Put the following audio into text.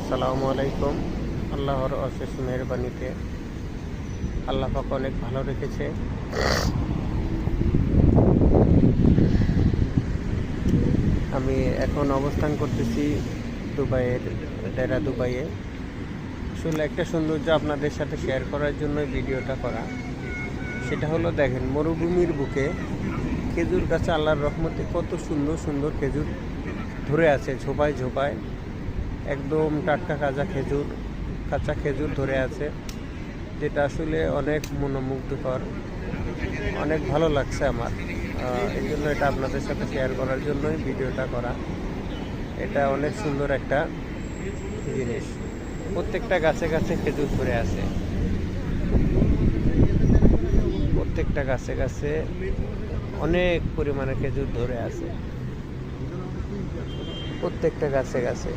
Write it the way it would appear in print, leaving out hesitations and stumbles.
আসসালামু আলাইকুম। আল্লাহর অশেষ মেহেরবানিতে আল্লাহ পাক অনেক ভালো রেখেছে। আমি এখন অবস্থান করতেছি দুবাইয়ের ডেরা দুবাইয়ে। আসলে একটা সৌন্দর্য আপনাদের সাথে শেয়ার করার জন্য ভিডিওটা করা। সেটা হলো, দেখেন, মরুভূমির বুকে খেজুর গাছে আল্লাহর রহমতে কত সুন্দর সুন্দর খেজুর ধরে আছে, ঝোপায় ঝোপায় একদম টাটকা কাঁচা খেজুর ধরে আছে, যেটা আসলে অনেক মনোমুগ্ধকর, অনেক ভালো লাগছে আমার। এই জন্য এটা আপনাদের সাথে শেয়ার করার জন্যই ভিডিওটা করা। এটা অনেক সুন্দর একটা জিনিস। প্রত্যেকটা গাছে গাছে খেজুর ধরে আছে, প্রত্যেকটা গাছে গাছে অনেক পরিমাণে খেজুর ধরে আছে, প্রত্যেকটা গাছে গাছে।